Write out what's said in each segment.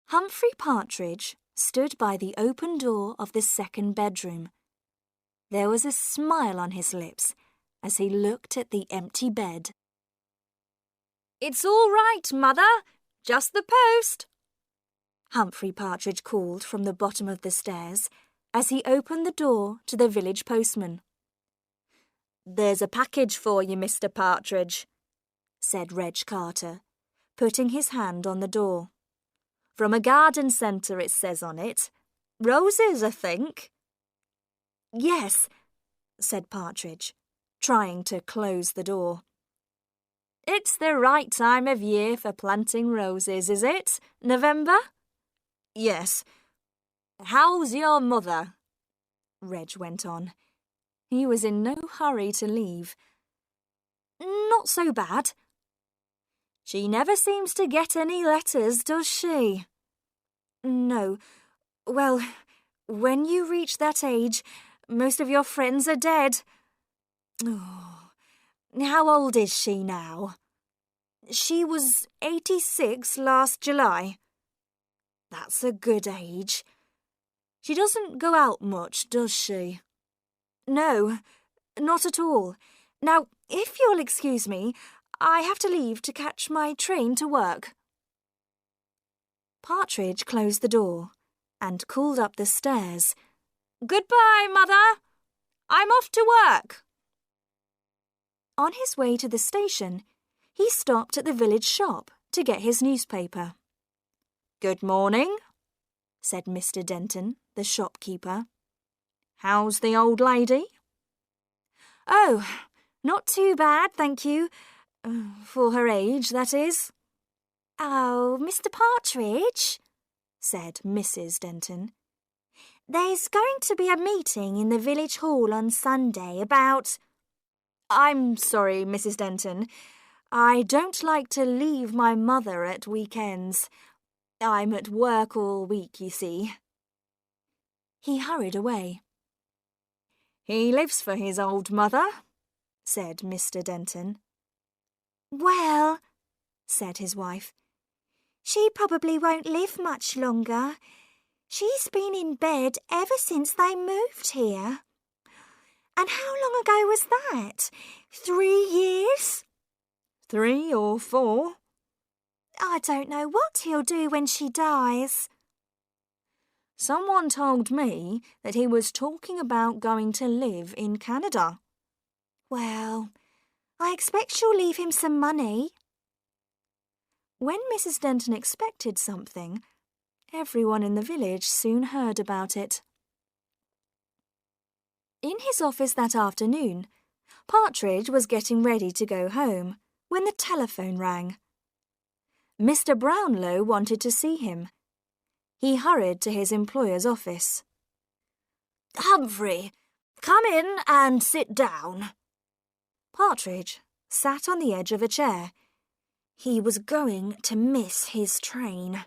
Humphrey Partridge stood by the open door of the second bedroom. There was a smile on his lips as he looked at the empty bed. "It's all right, Mother. Just the post," Humphrey Partridge called from the bottom of the stairs as he opened the door to the village postman. "There's a package for you, Mr. Partridge," said Reg Carter, putting his hand on the door. "From a garden centre, it says on it. Roses, I think." "Yes," said Partridge, trying to close the door. "It's the right time of year for planting roses, is it? November?" "Yes. How's your mother?" Reg went on. He was in no hurry to leave. "Not so bad." "She never seems to get any letters, does she?" "No. Well, when you reach that age, most of your friends are dead." "Oh, how old is she now?" "She was 86 last July." "That's a good age. She doesn't go out much, does she?" "No, not at all. Now, if you'll excuse me, I have to leave to catch my train to work." Partridge closed the door and called up the stairs. "Goodbye, Mother. I'm off to work." On his way to the station, he stopped at the village shop to get his newspaper. "Good morning," said Mr. Denton, the shopkeeper. "How's the old lady?" "Oh, not too bad, thank you. For her age, that is." "Oh, Mr. Partridge," said Mrs. Denton. "There's going to be a meeting in the village hall on Sunday about—" "I'm sorry, Mrs. Denton. I don't like to leave my mother at weekends. I'm at work all week, you see." He hurried away. "He lives for his old mother," said Mr. Denton. "Well," said his wife, "she probably won't live much longer. She's been in bed ever since they moved here. And how long ago was that? 3 years?" "3 or 4. "I don't know what he'll do when she dies." "Someone told me that he was talking about going to live in Canada." "Well, I expect she'll leave him some money." When Mrs. Denton expected something, everyone in the village soon heard about it. In his office that afternoon, Partridge was getting ready to go home when the telephone rang. Mr. Brownlow wanted to see him. He hurried to his employer's office. "Humphrey, come in and sit down." Partridge sat on the edge of a chair. He was going to miss his train.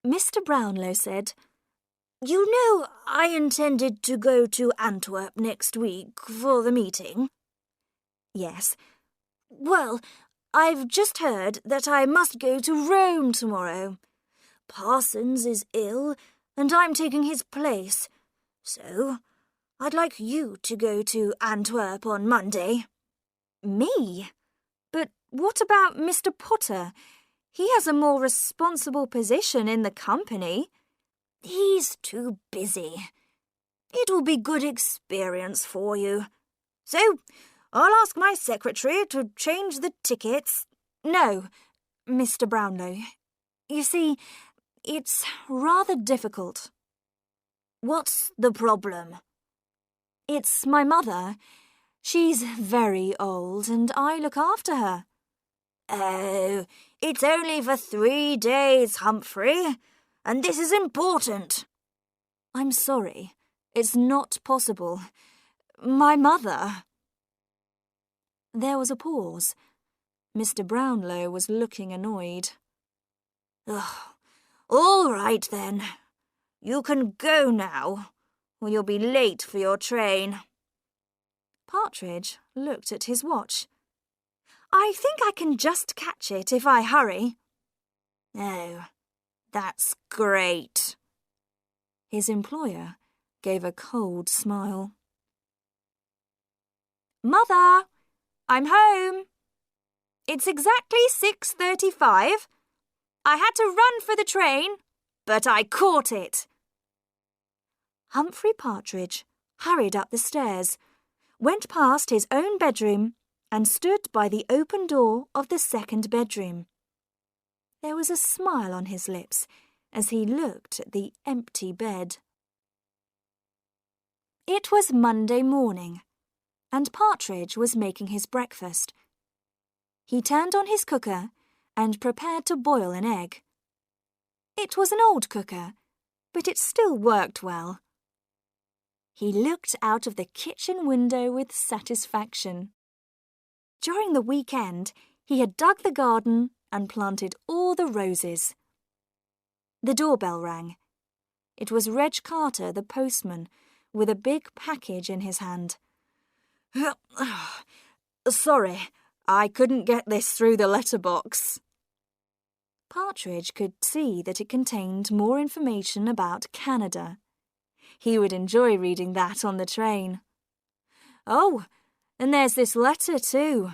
Mr. Brownlow said, "You know I intended to go to Antwerp next week for the meeting." "Yes." "Well, I've just heard that I must go to Rome tomorrow. Parsons is ill, and I'm taking his place. So I'd like you to go to Antwerp on Monday." "Me? But what about Mr. Potter? He has a more responsible position in the company." "He's too busy. It will be good experience for you. So I'll ask my secretary to change the tickets." "No, Mr. Brownlow. You see, it's rather difficult." "What's the problem?" "It's my mother. She's very old, and I look after her." "Oh, it's only for 3 days, Humphrey, and this is important." "I'm sorry. It's not possible. My mother—" There was a pause. Mr. Brownlow was looking annoyed. "Oh, all right then. You can go now, or you'll be late for your train." Partridge looked at his watch. "I think I can just catch it if I hurry." "Oh, That's great. His employer gave a cold smile. Mother, I'm home. It's exactly 6:35. I had to run for the train, but I caught it. Humphrey Partridge hurried up the stairs, went past his own bedroom, and stood by the open door of the second bedroom. There was a smile on his lips as he looked at the empty bed. It was Monday morning, and Partridge was making his breakfast. He turned on his cooker and prepared to boil an egg. It was an old cooker, but it still worked well. He looked out of the kitchen window with satisfaction. During the weekend, he had dug the garden and planted all the roses. The doorbell rang. It was Reg Carter, the postman, with a big package in his hand. Sorry, I couldn't get this through the letterbox. Partridge could see that it contained more information about Canada. He would enjoy reading that on the train. Oh, and there's this letter too,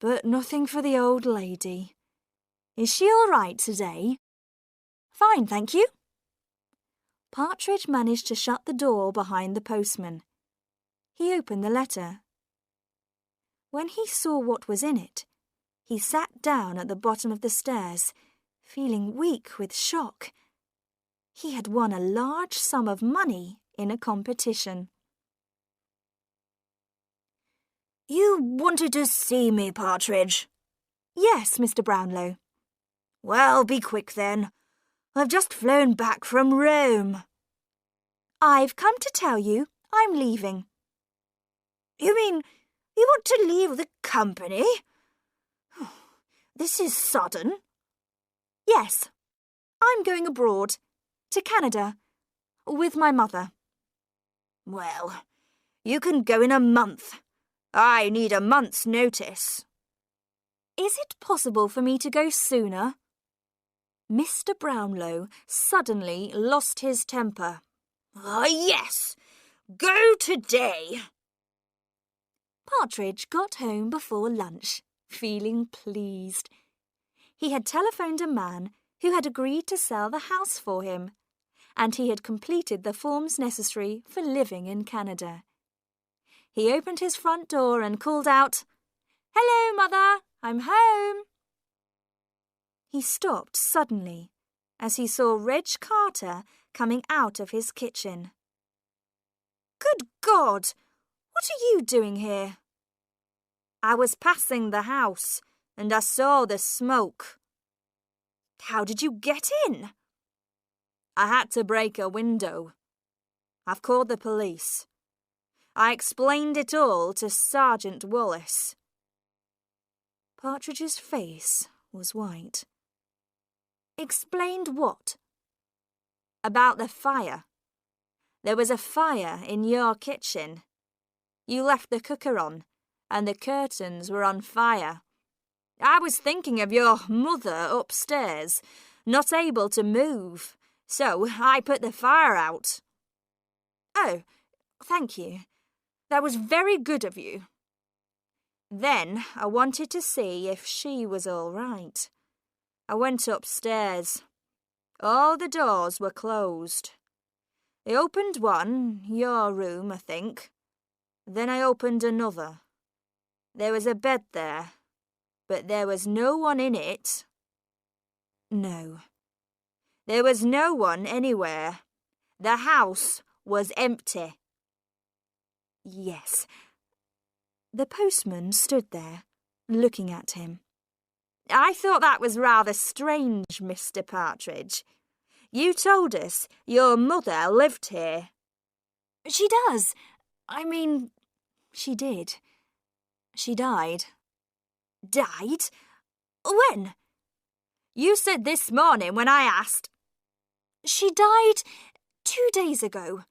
but nothing for the old lady. Is she all right today? Fine, thank you. Partridge managed to shut the door behind the postman. He opened the letter. When he saw what was in it, he sat down at the bottom of the stairs, feeling weak with shock. He had won a large sum of money in a competition. You wanted to see me, Partridge? Yes, Mr. Brownlow. Well, be quick then. I've just flown back from Rome. I've come to tell you I'm leaving. You mean you want to leave the company? This is sudden. Yes, I'm going abroad, to Canada, with my mother. Well, you can go in a month. I need a month's notice. Is it possible for me to go sooner? Mr. Brownlow suddenly lost his temper. Yes, go today. Partridge got home before lunch, feeling pleased. He had telephoned a man who had agreed to sell the house for him, and he had completed the forms necessary for living in Canada. He opened his front door and called out, "Hello, Mother, I'm home." He stopped suddenly as he saw Reg Carter coming out of his kitchen. Good God! What are you doing here? I was passing the house and I saw the smoke. How did you get in? I had to break a window. I've called the police. I explained it all to Sergeant Wallace. Partridge's face was white. Explained what? About the fire. There was a fire in your kitchen. You left the cooker on, and the curtains were on fire. I was thinking of your mother upstairs, not able to move, so I put the fire out. Oh, thank you. That was very good of you. Then I wanted to see if she was all right. I went upstairs. All the doors were closed. I opened one, your room, I think. Then I opened another. There was a bed there, but there was no one in it. No. There was no one anywhere. The house was empty. Yes. The postman stood there, looking at him. I thought that was rather strange, Mr. Partridge. You told us your mother lived here. She does. She did. She died. Died? When? You said this morning when I asked. She died 2 days ago.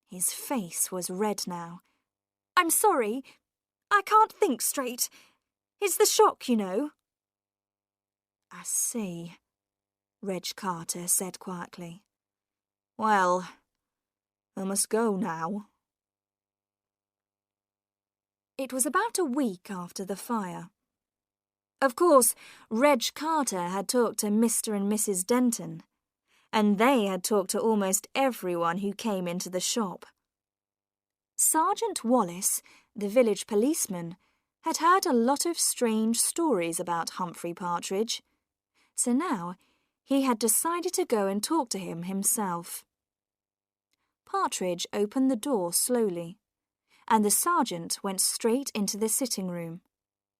His face was red now. I'm sorry. I can't think straight. It's the shock, you know. I see. Reg Carter said quietly. Well, I must go now. It was about a week after the fire. Of course, Reg Carter had talked to Mr. and Mrs. Denton, and they had talked to almost everyone who came into the shop. Sergeant Wallace, the village policeman, had heard a lot of strange stories about Humphrey Partridge, so now he had decided to go and talk to him himself. Partridge opened the door slowly, and the sergeant went straight into the sitting room.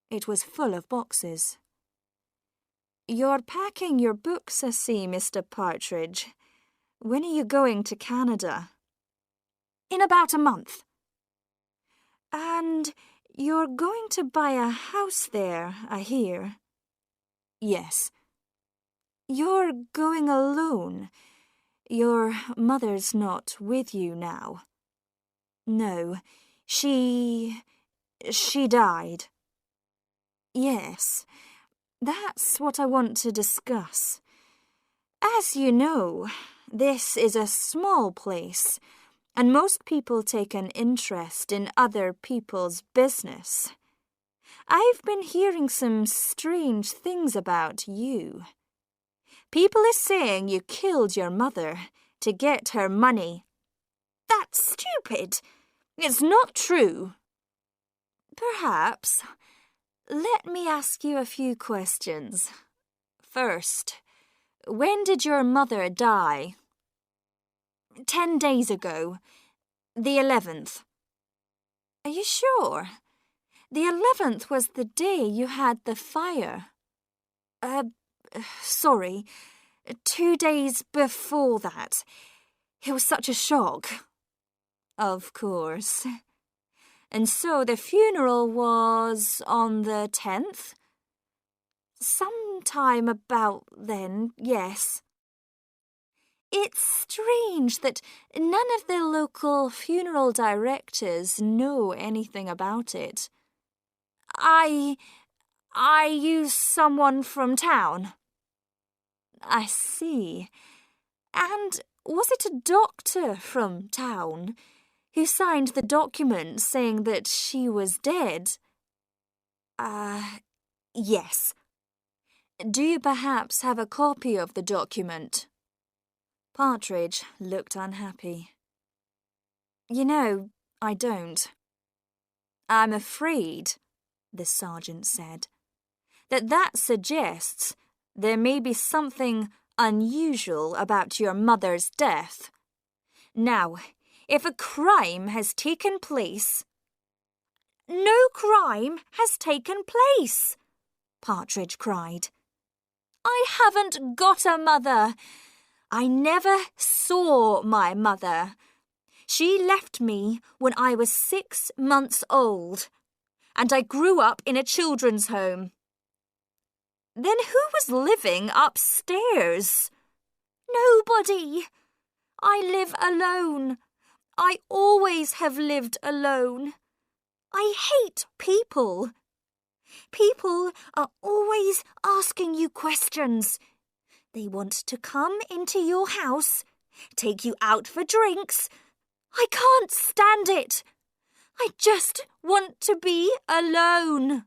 It was full of boxes. You're packing your books, I see, Mr. Partridge. When are you going to Canada? In about a month. And you're going to buy a house there, I hear. Yes. You're going alone. Your mother's not with you now. No, she died. Yes, that's what I want to discuss. As you know, this is a small place, and most people take an interest in other people's business. I've been hearing some strange things about you. People are saying you killed your mother to get her money. That's stupid. It's not true. Perhaps. Let me ask you a few questions. First, when did your mother die? 10 days ago. The 11th. Are you sure? The 11th was the day you had the fire. Sorry. 2 days before that. It was such a shock. Of course. And so the funeral was on the 10th? Sometime about then, yes. It's strange that none of the local funeral directors know anything about it. I use someone from town. I see. And was it a doctor from town who signed the document saying that she was dead? Yes. Do you perhaps have a copy of the document? Partridge looked unhappy. You know, I don't. I'm afraid, the sergeant said, that suggests there may be something unusual about your mother's death. Now, if a crime has taken place... No crime has taken place, Partridge cried. I haven't got a mother. I never saw my mother. She left me when I was 6 months old, and I grew up in a children's home. Then who was living upstairs? Nobody. I live alone. I always have lived alone. I hate people. People are always asking you questions. They want to come into your house, take you out for drinks. I can't stand it. I just want to be alone.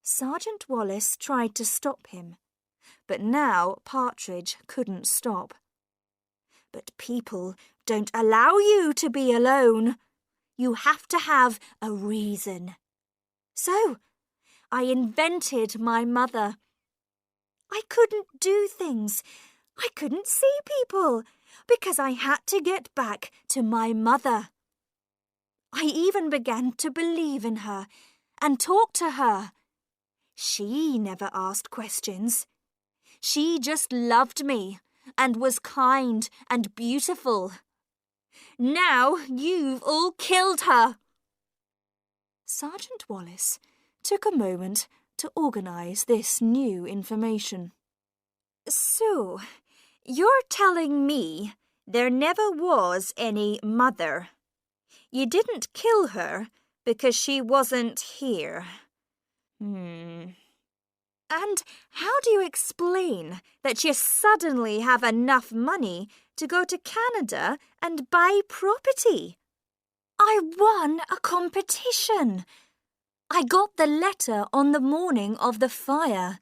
Sergeant Wallace tried to stop him, but now Partridge couldn't stop. But people don't allow you to be alone. You have to have a reason. So, I invented my mother. I couldn't do things. I couldn't see people because I had to get back to my mother. I even began to believe in her and talk to her. She never asked questions. She just loved me and was kind and beautiful. Now you've all killed her. Sergeant Wallace took a moment to organise this new information. So, you're telling me there never was any mother. You didn't kill her because she wasn't here. And how do you explain that you suddenly have enough money to go to Canada and buy property? I won a competition. I got the letter on the morning of the fire.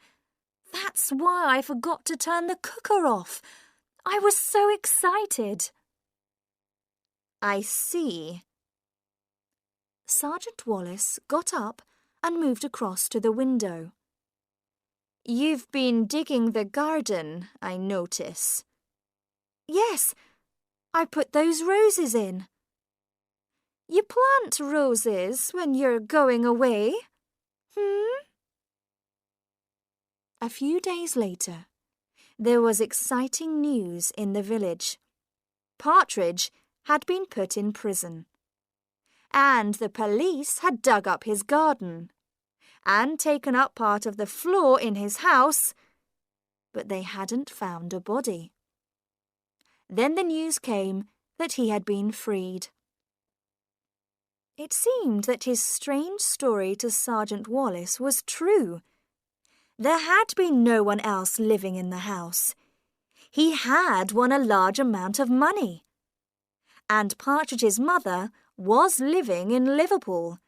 That's why I forgot to turn the cooker off. I was so excited. I see. Sergeant Wallace got up and moved across to the window. You've been digging the garden, I notice. Yes, I put those roses in. You plant roses when you're going away? A few days later, there was exciting news in the village. Partridge had been put in prison, and the police had dug up his garden and taken up part of the floor in his house, but they hadn't found a body. Then the news came that he had been freed. It seemed that his strange story to Sergeant Wallace was true. There had been no one else living in the house. He had won a large amount of money. And Partridge's mother was living in Liverpool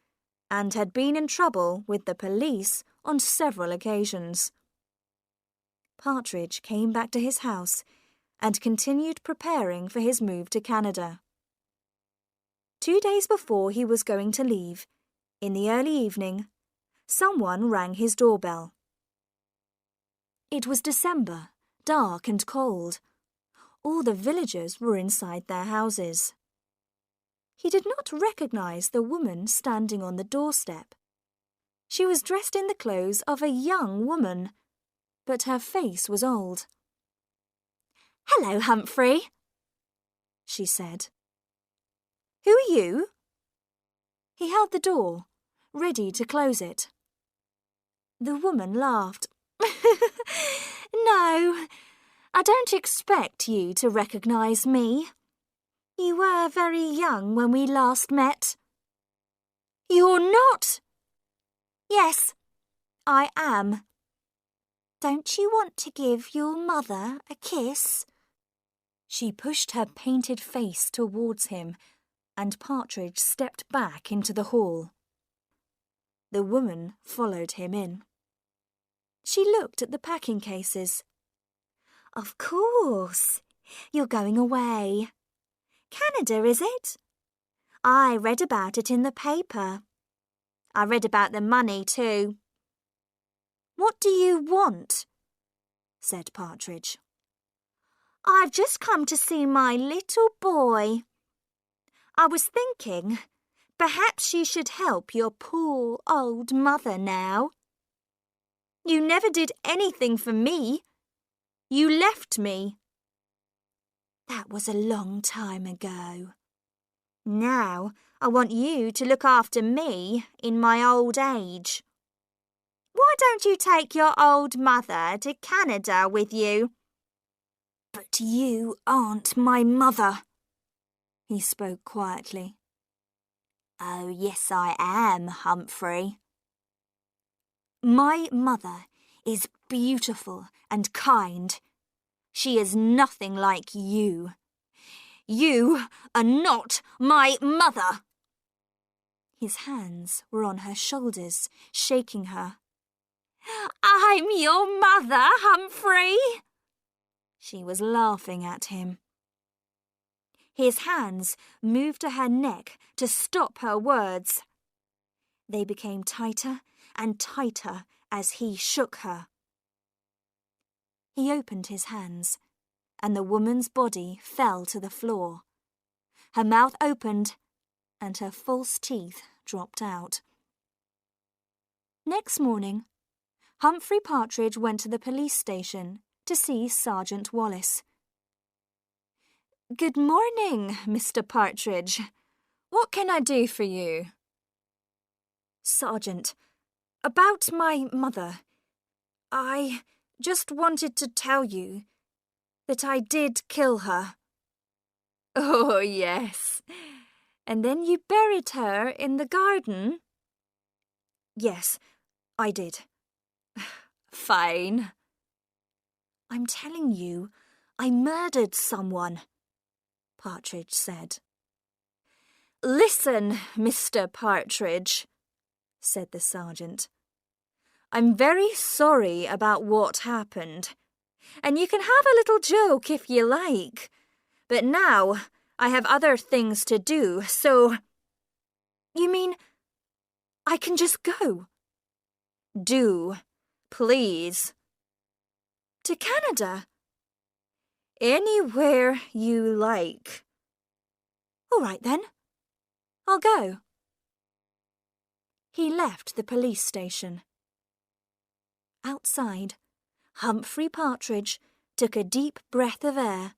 and had been in trouble with the police on several occasions. Partridge came back to his house and continued preparing for his move to Canada. 2 days before he was going to leave, in the early evening, someone rang his doorbell. It was December, dark and cold. All the villagers were inside their houses. He did not recognize the woman standing on the doorstep. She was dressed in the clothes of a young woman, but her face was old. "Hello, Humphrey," she said. "Who are you?" He held the door, ready to close it. The woman laughed. "No, I don't expect you to recognize me. You were very young when we last met." "You're not?" "Yes, I am. Don't you want to give your mother a kiss?" She pushed her painted face towards him, and Partridge stepped back into the hall. The woman followed him in. She looked at the packing cases. "Of course, you're going away. Canada, is it? I read about it in the paper. I read about the money too." "What do you want?" said Partridge. "I've just come to see my little boy. I was thinking, perhaps you should help your poor old mother now. You never did anything for me. You left me. That was a long time ago. Now I want you to look after me in my old age. Why don't you take your old mother to Canada with you?" "But you aren't my mother," he spoke quietly. "Oh, yes, I am, Humphrey. My mother is beautiful and kind. She is nothing like you. You are not my mother." His hands were on her shoulders, shaking her. "I'm your mother, Humphrey." She was laughing at him. His hands moved to her neck to stop her words. They became tighter and tighter as he shook her. He opened his hands, and the woman's body fell to the floor. Her mouth opened, and her false teeth dropped out. Next morning, Humphrey Partridge went to the police station to see Sergeant Wallace. "Good morning, Mr. Partridge. What can I do for you?" "Sergeant, about my mother. I just wanted to tell you that I did kill her." "Oh, yes. And then you buried her in the garden?" "Yes, I did. Fine. I'm telling you, I murdered someone, Partridge said. Listen, Mr. Partridge, said the sergeant. I'm very sorry about what happened, and you can have a little joke if you like, but now I have other things to do, so... You mean I can just go? Do, please. To Canada? Anywhere you like. All right then, I'll go. He left the police station. Outside, Humphrey Partridge took a deep breath of air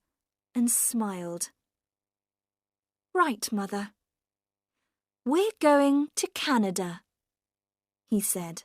and smiled. Right, Mother. We're going to Canada, he said.